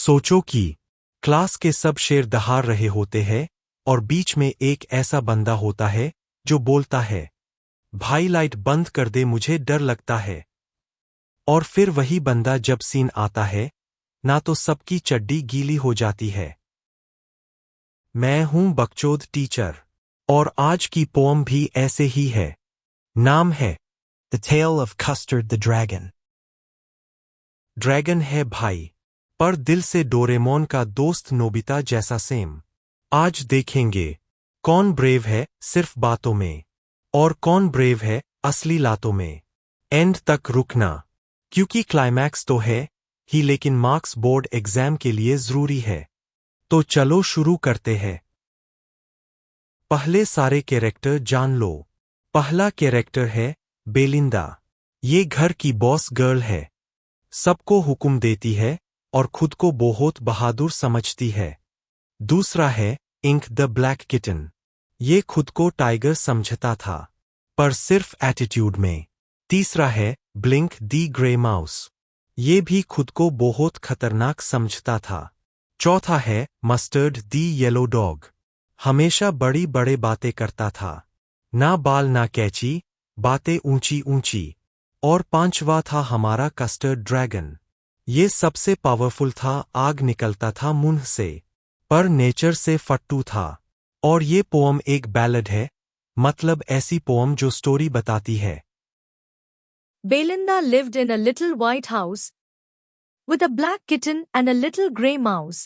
सोचो कि क्लास के सब शेर दहाड़ रहे होते हैं और बीच में एक ऐसा बंदा होता है जो बोलता है, भाई लाइट बंद कर दे, मुझे डर लगता है। और फिर वही बंदा जब सीन आता है ना तो सबकी चड्डी गीली हो जाती है। मैं हूं बकचोद टीचर और आज की पोएम भी ऐसे ही है। नाम है The Tale of Custard the Dragon. Dragon है भाई, पर दिल से डोरेमोन का दोस्त नोबिता जैसा सेम। आज देखेंगे कौन ब्रेव है सिर्फ बातों में और कौन ब्रेव है असली लातों में। एंड तक रुकना, क्योंकि क्लाइमैक्स तो है ही लेकिन मार्क्स बोर्ड एग्जाम के लिए जरूरी है। तो चलो शुरू करते हैं। पहले सारे कैरेक्टर जान लो। पहला कैरेक्टर है बेलिंदा। ये घर की बॉस गर्ल है, सबको हुक्म देती है और खुद को बहुत बहादुर समझती है। दूसरा है इंक द ब्लैक किटन। ये खुद को टाइगर समझता था, पर सिर्फ एटीट्यूड में। तीसरा है ब्लिंक दी ग्रे माउस। ये भी खुद को बहुत खतरनाक समझता था। चौथा है मस्टर्ड दी येलो डॉग। हमेशा बड़ी बड़े बातें करता था, ना बाल ना कैची, बातें ऊंची ऊंची। और पांचवा था हमारा कस्टर्ड ड्रैगन। ये सबसे पावरफुल था, आग निकलता था मुंह से, पर नेचर से फट्टू था। और ये पोएम एक बैलड है, मतलब ऐसी पोएम जो स्टोरी बताती है। Belinda lived in a little white house with a black kitten and a little grey mouse,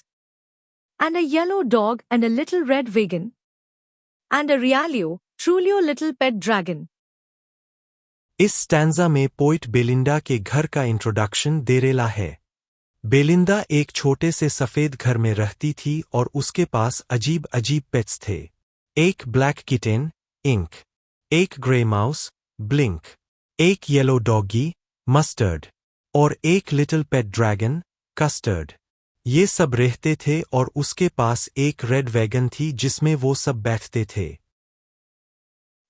and a yellow dog and a little red wagon, and a Realio, Trulio little pet dragon. इस stanza में poet Belinda के घर का introduction दे रेला है। Belinda एक छोटे से सफेद घर में रहती थी और उसके पास अजीब अजीब पेट्स थे। एक ब्लैक किटेन, इंक, एक ग्रे माउस, ब्लिंक, एक येलो डॉगी, मस्टर्ड, और एक लिटिल पेट ड्रैगन, कस्टर्ड। ये सब रहते थे और उसके पास एक रेड वैगन थी जिसमें वो सब बैठते थे।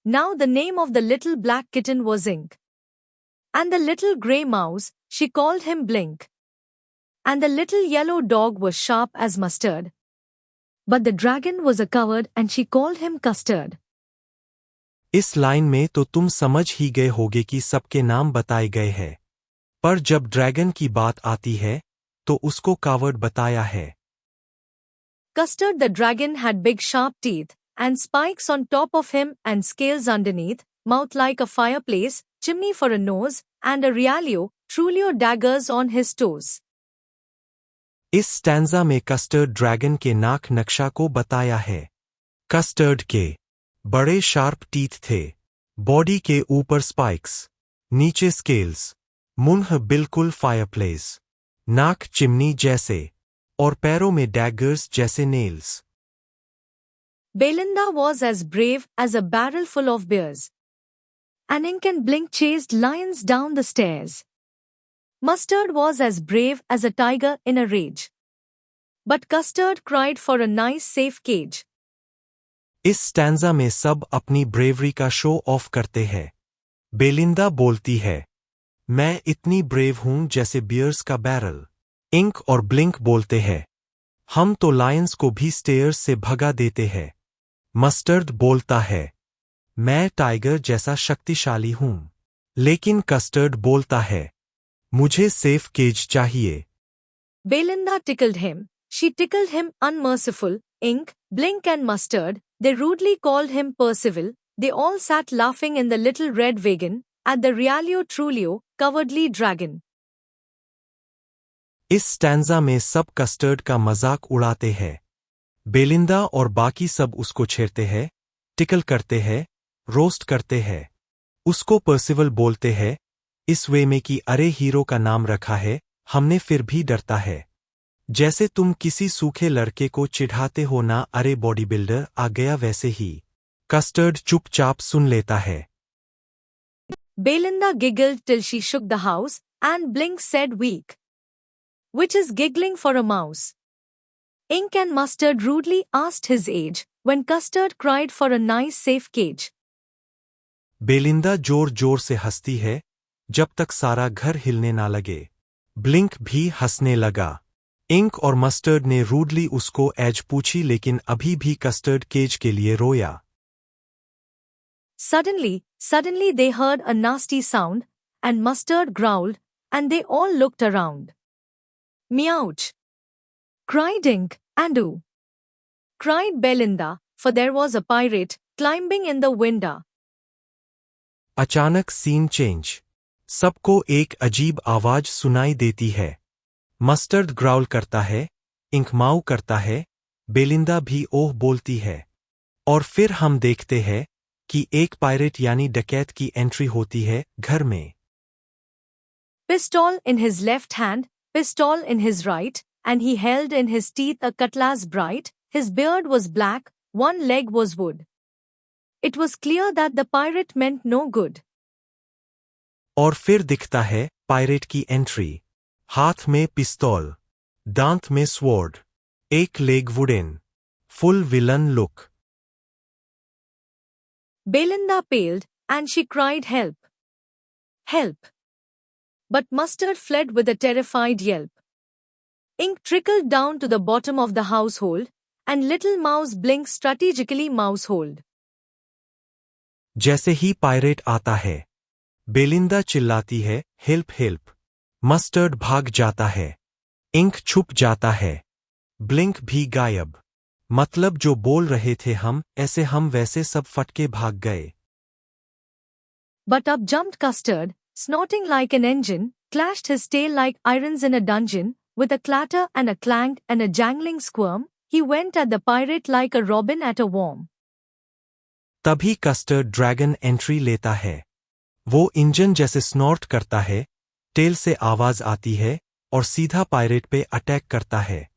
Now the name of the little black kitten was Ink. And the little grey mouse, she called him Blink. And the little yellow dog was sharp as mustard. But the dragon was a coward and she called him Custard. इस line में तो तुम समझ ही गए होगे कि सबके नाम बताए गए हैं, पर जब ड्रैगन की बात आती है तो उसको कावर्ड बताया है। Custard the dragon had big sharp teeth, and spikes on top of him and scales underneath, mouth like a fireplace, chimney for a nose, and a Realio, Trulio daggers on his toes. इस stanza में custard dragon के नाक नक्शा को बताया है। Custard के बड़े शार्प टीथ थे, बॉडी के ऊपर स्पाइक्स, नीचे स्केल्स, मुंह बिल्कुल फायरप्लेस, नाक चिमनी जैसे, और पैरों में डैगर्स जैसे nails. Belinda was as brave as a barrel full of beers. And Ink and Blink chased lions down the stairs. Mustard was as brave as a tiger in a rage. But Custard cried for a nice safe cage. इस stanza में सब अपनी bravery का show off करते हैं। Belinda बोलती है, मैं इतनी ब्रेव हूं जैसे बियर्स का बैरल। इंक और ब्लिंक बोलते हैं, हम तो लायंस को भी स्टेयर्स से भगा देते हैं। मस्टर्ड बोलता है, मैं टाइगर जैसा शक्तिशाली हूं। लेकिन कस्टर्ड बोलता है, मुझे सेफ केज चाहिए। Belinda tickled him. She tickled him unmerciful. Ink, Blink and Mustard, they rudely called him Percival. They all sat laughing in the little red wagon at the Realio Trulio, cowardly dragon. इस stanza में सब custard का मजाक उड़ाते हैं। Belinda और बाकी सब उसको छेड़ते हैं, टिकल करते हैं, रोस्ट करते हैं। उसको पर्सिवल बोलते हैं, इस वे में कि अरे हीरो का नाम रखा है, हमने फिर भी डरता है। जैसे तुम किसी सूखे लड़के को चिढ़ाते हो ना, अरे बॉडी बिल्डर आ गया, वैसे ही। कस्टर्ड चुपचाप सुन लेता है। Belinda giggled till she shook the house, and Blink said weak. Which is giggling for a mouse. Ink and Mustard rudely asked his age, when Custard cried for a nice safe cage. Belinda जोर जोर से हंसती है, जब तक सारा घर हिलने ना लगे। ब्लिंक भी हंसने लगा। इंक और मस्टर्ड ने रूडली उसको एज पूछी, लेकिन अभी भी कस्टर्ड केज के लिए रोया। Suddenly they heard a nasty sound, and Mustard growled, and they all looked around. Meouch! Cried Ink, and ooh! Cried Belinda, for there was a pirate climbing in the window. अचानक scene change. सबको एक अजीब आवाज सुनाई देती है। Mustard growl करता है, इंक माऊ करता है, बेलिंदा भी ओह बोलती है। और फिर हम देखते हैं कि एक पायरेट यानी डकैत की एंट्री होती है घर में। Pistol in his left hand, pistol in his right, and he held in his teeth a cutlass bright. His beard was black, one leg was wood. It was clear that the pirate meant no good. और फिर दिखता है pirate की entry. हाथ में पिस्तौल, दांत में स्वॉर्ड, एक leg wooden, full villain look. Belinda paled, and she cried help. Help! But Mustard fled with a terrified yelp. Ink trickled down to the bottom of the household, and little Mouse blinked strategically mousehold. जैसे ही pirate आता है, Belinda चिल्लाती है, help help. Mustard भाग जाता है, ink छुप जाता है, ब्लिंक भी गायब। मतलब जो बोल रहे थे हम ऐसे हम वैसे सब फटके भाग गए। But up jumped Custard, snorting like an engine, clashed his tail like irons in a dungeon, with a clatter and a clang and a jangling squirm, he went at the pirate like a robin at a worm. तभी custard dragon entry लेता है। वो engine जैसे Snort करता है, tell से आवाज आती है और सीधा पायरेट पे अटैक करता है।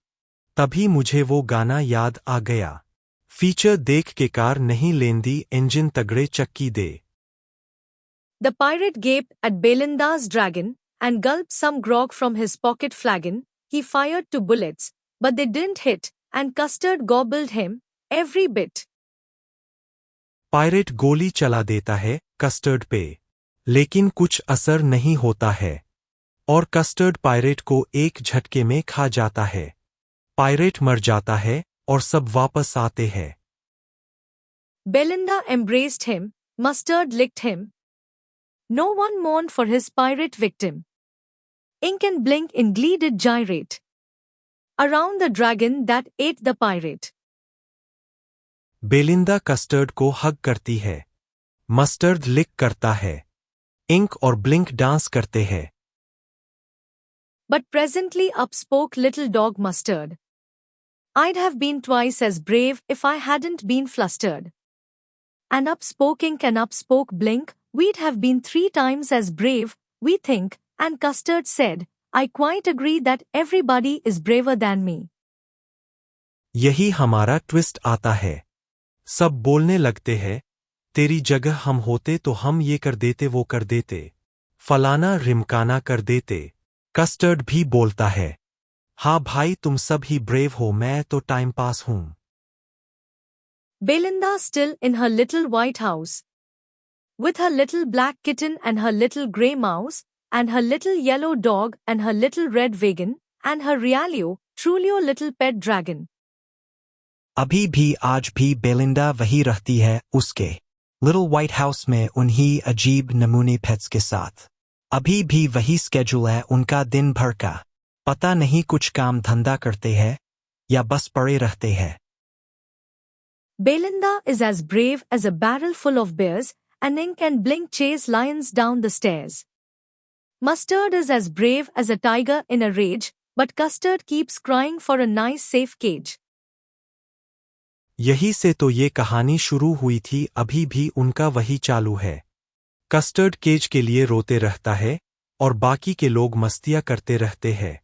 तभी मुझे वो गाना याद आ गया। फीचर देख के कार नहीं लेंदी, इंजन तगड़े चक्की दे। The pirate gaped at Belinda's dragon, and gulped some grog from his pocket flagon. He fired 2 bullets, but they didn't hit, and Custard gobbled him, every bit. Pirate गोली चला देता है custard पे, लेकिन कुछ असर नहीं होता है, और कस्टर्ड पायरेट को एक झटके में खा जाता है। पायरेट मर जाता है और सब वापस आते हैं। Belinda embraced him, Mustard licked him. No one mourned for his pirate victim. Ink and Blink in glee did gyrate around the dragon that ate the pirate. Belinda custard को हग करती है, मस्टर्ड लिक करता है, इंक और blink dance करते हैं। But presently up spoke little dog Mustard. I'd have been twice as brave if I hadn't been flustered. And up spoke Ink and up spoke Blink, we'd have been 3 times as brave, we think, and Custard said, I quite agree that everybody is braver than me. यही हमारा twist आता है। सब बोलने लगते हैं, तेरी जगह हम होते तो हम ये कर देते वो कर देते, फलाना रिमकाना कर देते। कस्टर्ड भी बोलता है, हाँ भाई तुम सब ही ब्रेव हो, मैं तो टाइम पास हूं। Belinda still in her little white house, with her little black kitten and her little grey mouse, and her little yellow dog and her little red wagon, and her Realio, Trulio little pet dragon. अभी भी आज भी Belinda वही रहती है उसके little white house में उन्हीं अजीब नमूने पेट्स के साथ। अभी भी वही स्केड्यूल है उनका दिन भर का। पता नहीं कुछ काम धंधा करते हैं या बस पड़े रहते हैं। Belinda is as brave as a barrel full of bears, and Ink and Blink chase lions down the stairs. Mustard is as brave as a tiger in a rage, but Custard keeps crying for a nice safe cage. यही से तो ये कहानी शुरू हुई थी, अभी भी उनका वही चालू है। कस्टर्ड केज के लिए रोते रहता है और बाकी के लोग मस्तियां करते रहते हैं।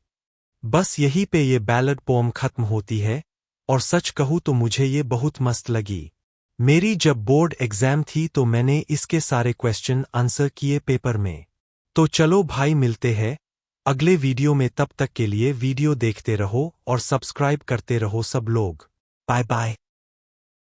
बस यही पे ये बैलड पोम खत्म होती है, और सच कहूँ तो मुझे ये बहुत मस्त लगी। मेरी जब बोर्ड एग्जाम थी तो मैंने इसके सारे क्वेश्चन आंसर किए पेपर में। तो चलो भाई मिलते हैं अगले वीडियो में, तब तक के लिए वीडियो देखते रहो और सब्सक्राइब करते रहो सब लोग। Bye bye.